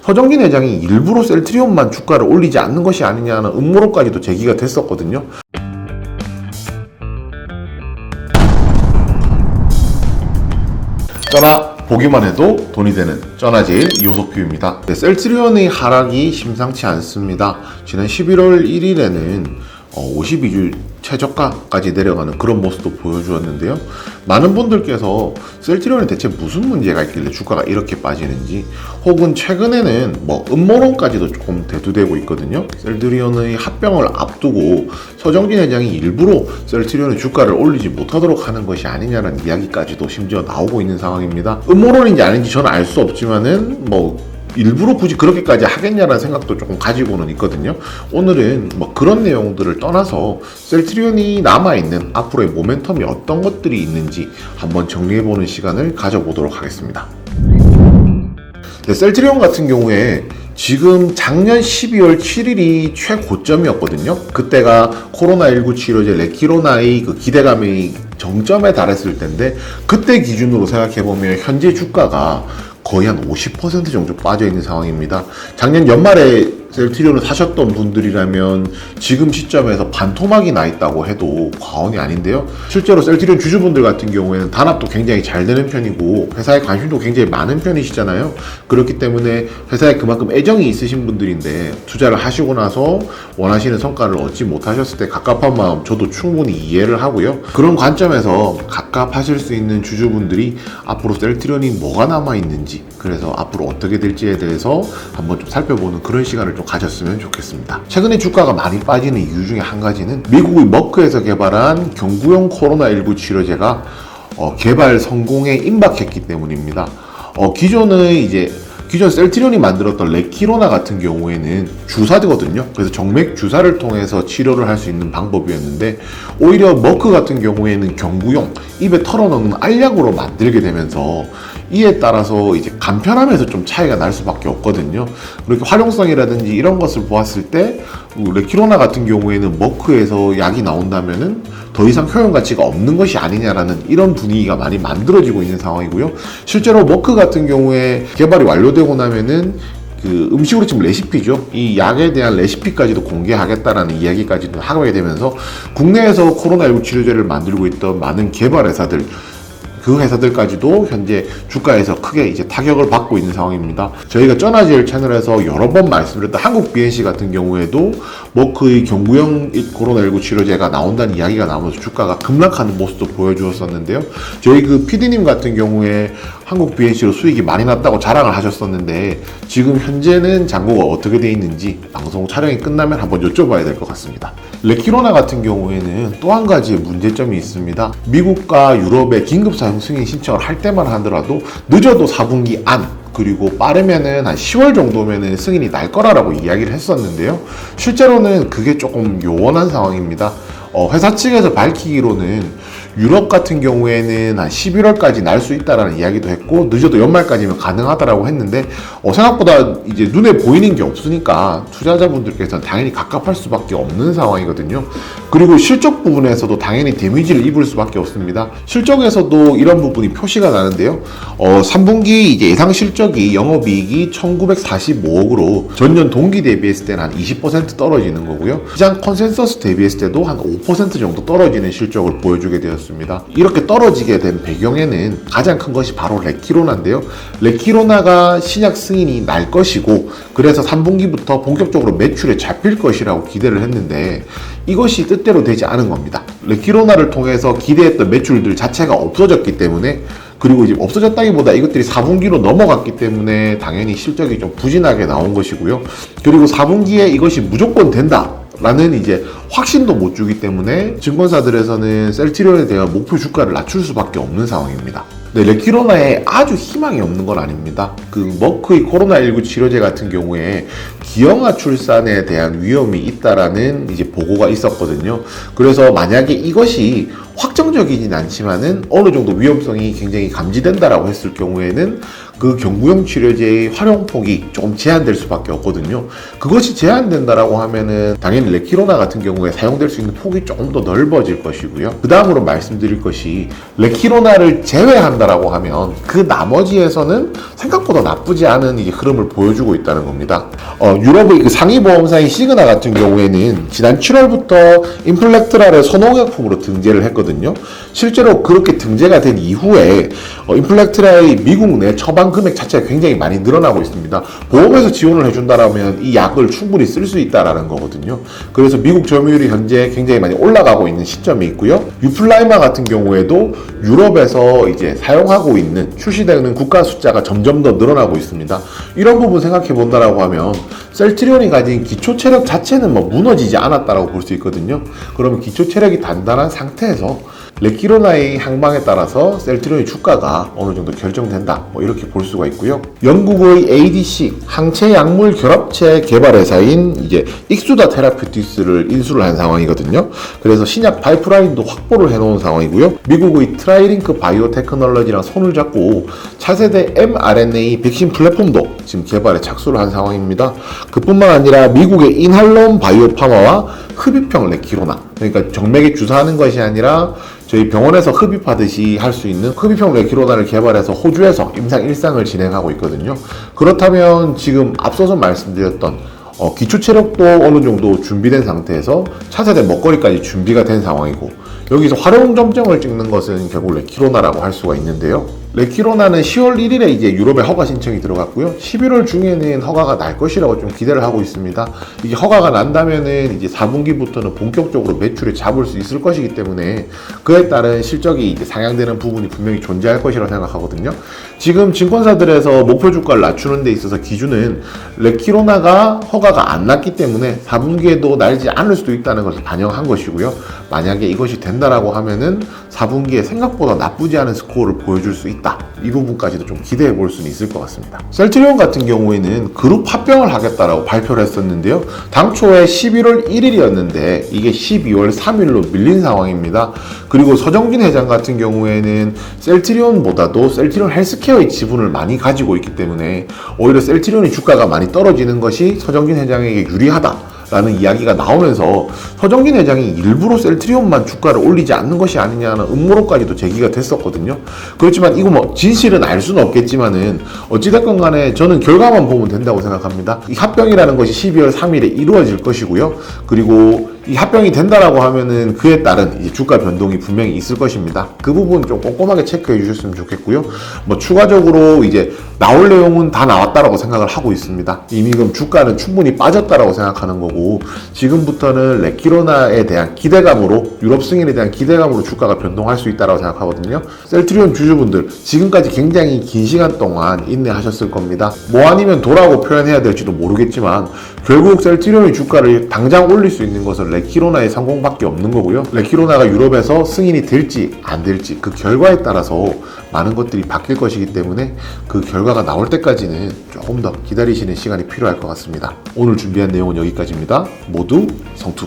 서정진 회장이 일부러 셀트리온만 주가를 올리지 않는 것이 아니냐는 음모론까지도 제기가 됐었거든요. 쩌나 보기만 해도 돈이 되는 쩌나제일 이호석뷰입니다. 네, 셀트리온의 하락이 심상치 않습니다. 지난 11월 1일에는 52주 최저가까지 내려가는 그런 모습도 보여주었는데요. 많은 분들께서 셀트리온에 대체 무슨 문제가 있길래 주가가 이렇게 빠지는지, 혹은 최근에는 음모론까지도 조금 대두되고 있거든요. 셀트리온의 합병을 앞두고 서정진 회장이 일부러 셀트리온의 주가를 올리지 못하도록 하는 것이 아니냐는 이야기까지도 심지어 나오고 있는 상황입니다. 음모론인지 아닌지 저는 알 수 없지만은 일부러 굳이 그렇게까지 하겠냐라는 생각도 조금 가지고는 있거든요. 오늘은 그런 내용들을 떠나서 셀트리온이 남아있는 앞으로의 모멘텀이 어떤 것들이 있는지 한번 정리해보는 시간을 가져보도록 하겠습니다. 네, 셀트리온 같은 경우에 지금 작년 12월 7일이 최고점이었거든요. 그때가 코로나19 치료제 레키로나의 그 기대감이 정점에 달했을 텐데, 그때 기준으로 생각해보면 현재 주가가 거의 한 50% 정도 빠져있는 상황입니다. 작년 연말에 셀트리온을 사셨던 분들이라면 지금 시점에서 반토막이 나 있다고 해도 과언이 아닌데요. 실제로 셀트리온 주주분들 같은 경우에는 단합도 굉장히 잘 되는 편이고 회사에 관심도 굉장히 많은 편이시잖아요. 그렇기 때문에 회사에 그만큼 애정이 있으신 분들인데, 투자를 하시고 나서 원하시는 성과를 얻지 못하셨을 때 갑갑한 마음 저도 충분히 이해를 하고요. 그런 관점에서 갑갑하실 수 있는 주주분들이 앞으로 셀트리온이 뭐가 남아있는지, 그래서 앞으로 어떻게 될지에 대해서 한번 좀 살펴보는 그런 시간을 좀 가졌으면 좋겠습니다. 최근에 주가가 많이 빠지는 이유 중에 한 가지는 미국의 머크에서 개발한 경구용 코로나19 치료제가 개발 성공에 임박했기 때문입니다. 기존 셀트리온이 만들었던 레키로나 같은 경우에는 주사거든요. 그래서 정맥 주사를 통해서 치료를 할 수 있는 방법이었는데, 오히려 머크 같은 경우에는 경구용 입에 털어넣는 알약으로 만들게 되면서 이에 따라서 이제 간편함에서 좀 차이가 날 수밖에 없거든요. 그렇게 활용성이라든지 이런 것을 보았을 때 레키로나 같은 경우에는 머크에서 약이 나온다면은 더 이상 효용 가치가 없는 것이 아니냐라는 이런 분위기가 많이 만들어지고 있는 상황이고요. 실제로 머크 같은 경우에 개발이 완료되고 나면은 그 음식으로 치면 레시피죠. 이 약에 대한 레시피까지도 공개하겠다라는 이야기까지도 하게 되면서 국내에서 코로나19 치료제를 만들고 있던 많은 개발 회사들, 그 회사들까지도 현재 주가에서 크게 이제 타격을 받고 있는 상황입니다. 저희가 쩌나제일 채널에서 여러 번 말씀드렸던 한국 BNC 같은 경우에도 머크의 경구용 코로나19 치료제가 나온다는 이야기가 나오면서 주가가 급락하는 모습도 보여주었었는데요. 저희 그 PD님 같은 경우에 한국 BNC로 수익이 많이 났다고 자랑을 하셨었는데, 지금 현재는 잔고가 어떻게 돼 있는지 방송 촬영이 끝나면 한번 여쭤봐야 될 것 같습니다. 레키로나 같은 경우에는 또 한 가지의 문제점이 있습니다. 미국과 유럽의 긴급 사용 승인 신청을 할 때만 하더라도 늦어도 4분기 안, 그리고 빠르면은 한 10월 정도면은 승인이 날 거라고 이야기를 했었는데요. 실제로는 그게 조금 요원한 상황입니다. 회사 측에서 밝히기로는 유럽 같은 경우에는 한 11월까지 날 수 있다라는 이야기도 했고, 늦어도 연말까지면 가능하다라고 했는데, 생각보다 이제 눈에 보이는 게 없으니까 투자자분들께서는 당연히 갑갑할 수밖에 없는 상황이거든요. 그리고 실적 부분에서도 당연히 데미지를 입을 수밖에 없습니다. 실적에서도 이런 부분이 표시가 나는데요. 3분기 이제 예상 실적이 영업이익이 1945억으로 전년 동기 대비했을 때는 한 20% 떨어지는 거고요. 시장 컨센서스 대비했을 때도 한 5% 정도 떨어지는 실적을 보여주게 되었습니다. 이렇게 떨어지게 된 배경에는 가장 큰 것이 바로 레키로나인데요. 레키로나가 신약 승인이 날 것이고, 그래서 3분기부터 본격적으로 매출에 잡힐 것이라고 기대를 했는데, 이것이 뜻대로 되지 않은 겁니다. 레키로나를 통해서 기대했던 매출들 자체가 없어졌기 때문에, 그리고 이제 없어졌다기보다 이것들이 4분기로 넘어갔기 때문에 당연히 실적이 좀 부진하게 나온 것이고요. 그리고 4분기에 이것이 무조건 된다 라는 이제 확신도 못 주기 때문에 증권사들에서는 셀트리온에 대한 목표 주가를 낮출 수밖에 없는 상황입니다. 네, 레키로나에 아주 희망이 없는 건 아닙니다. 그 머크의 코로나19 치료제 같은 경우에 기형아 출산에 대한 위험이 있다라는 이제 보고가 있었거든요. 그래서 만약에 이것이 확정적이진 않지만은 어느 정도 위험성이 굉장히 감지된다라고 했을 경우에는 그 경구용 치료제의 활용폭이 조금 제한될 수밖에 없거든요. 그것이 제한된다라고 하면은 당연히 레키로나 같은 경우에 사용될 수 있는 폭이 조금 더 넓어질 것이고요. 그 다음으로 말씀드릴 것이 레키로나를 제외한다라고 하면 그 나머지에서는 생각보다 나쁘지 않은 이제 흐름을 보여주고 있다는 겁니다. 유럽의 그 상위 보험사인 시그나 같은 경우에는 지난 7월부터 인플렉트라를 선호약품으로 등재를 했거든요. 실제로 그렇게 등재가 된 이후에 인플렉트라의 미국 내 처방 금액 자체가 굉장히 많이 늘어나고 있습니다. 보험에서 지원을 해준다라면 이 약을 충분히 쓸 수 있다라는 거거든요. 그래서 미국 점유율이 현재 굉장히 많이 올라가고 있는 시점이 있고요. 유플라이마 같은 경우에도 유럽에서 이제 사용하고 있는 출시되는 국가 숫자가 점점 더 늘어나고 있습니다. 이런 부분 생각해 본다라고 하면 셀트리온이 가진 기초 체력 자체는 뭐 무너지지 않았다라고 볼 수 있거든요. 그러면 기초 체력이 단단한 상태에서 레키로나의 향방에 따라서 셀트리온의 주가가 어느 정도 결정된다, 뭐 이렇게 볼 수가 있고요. 영국의 ADC 항체 약물 결합체 개발 회사인 이제 익수다 테라피utics를 인수를 한 상황이거든요. 그래서 신약 파이프라인도 확보를 해놓은 상황이고요. 미국의 트라이링크 바이오 테크놀로지랑 손을 잡고 차세대 mRNA 백신 플랫폼도 지금 개발에 착수를 한 상황입니다. 그뿐만 아니라 미국의 인할롬 바이오파마와 흡입형 레키로나, 그러니까 정맥에 주사하는 것이 아니라 저희 병원에서 흡입하듯이 할 수 있는 흡입형 레키로나를 개발해서 호주에서 임상 1상을 진행하고 있거든요. 그렇다면 지금 앞서서 말씀드렸던 기초 체력도 어느 정도 준비된 상태에서 차세대 먹거리까지 준비가 된 상황이고, 여기서 활용 점정을 찍는 것은 결국 레키로나라고 할 수가 있는데요. 레키로나는 10월 1일에 이제 유럽에 허가 신청이 들어갔고요. 11월 중에는 허가가 날 것이라고 좀 기대를 하고 있습니다. 이게 허가가 난다면은 이제 4분기부터는 본격적으로 매출을 잡을 수 있을 것이기 때문에 그에 따른 실적이 이제 상향되는 부분이 분명히 존재할 것이라고 생각하거든요. 지금 증권사들에서 목표 주가를 낮추는 데 있어서 기준은 레키로나가 허가가 안 났기 때문에 4분기에도 날지 않을 수도 있다는 것을 반영한 것이고요. 만약에 이것이 된다라고 하면은 4분기에 생각보다 나쁘지 않은 스코어를 보여줄 수 있다. 이 부분까지도 좀 기대해 볼 수는 있을 것 같습니다. 셀트리온 같은 경우에는 그룹 합병을 하겠다라고 발표를 했었는데요. 당초에 11월 1일이었는데 이게 12월 3일로 밀린 상황입니다. 그리고 서정진 회장 같은 경우에는 셀트리온보다도 셀트리온 헬스케어의 지분을 많이 가지고 있기 때문에 오히려 셀트리온의 주가가 많이 떨어지는 것이 서정진 회장에게 유리하다 라는 이야기가 나오면서 서정진 회장이 일부러 셀트리온만 주가를 올리지 않는 것이 아니냐는 음모론까지도 제기가 됐었거든요. 그렇지만 이거 뭐 진실은 알 수는 없겠지만은 어찌됐건 간에 저는 결과만 보면 된다고 생각합니다. 이 합병이라는 것이 12월 3일에 이루어질 것이고요. 그리고 이 합병이 된다라고 하면은 그에 따른 이제 주가 변동이 분명히 있을 것입니다. 그 부분 좀 꼼꼼하게 체크해 주셨으면 좋겠고요. 뭐 추가적으로 이제 나올 내용은 다 나왔다라고 생각을 하고 있습니다. 이미 그럼 주가는 충분히 빠졌다라고 생각하는 거고, 지금부터는 레키로나에 대한 기대감으로, 유럽 승인에 대한 기대감으로 주가가 변동할 수 있다라고 생각하거든요. 셀트리온 주주분들 지금까지 굉장히 긴 시간 동안 인내하셨을 겁니다. 뭐 아니면 도라고 표현해야 될지도 모르겠지만 결국 셀트리온의 주가를 당장 올릴 수 있는 것은 레키로나의 성공밖에 없는 거고요. 레키로나가 유럽에서 승인이 될지 안 될지 그 결과에 따라서 많은 것들이 바뀔 것이기 때문에 그 결과가 나올 때까지는 조금 더 기다리시는 시간이 필요할 것 같습니다. 오늘 준비한 내용은 여기까지입니다. 모두 성투!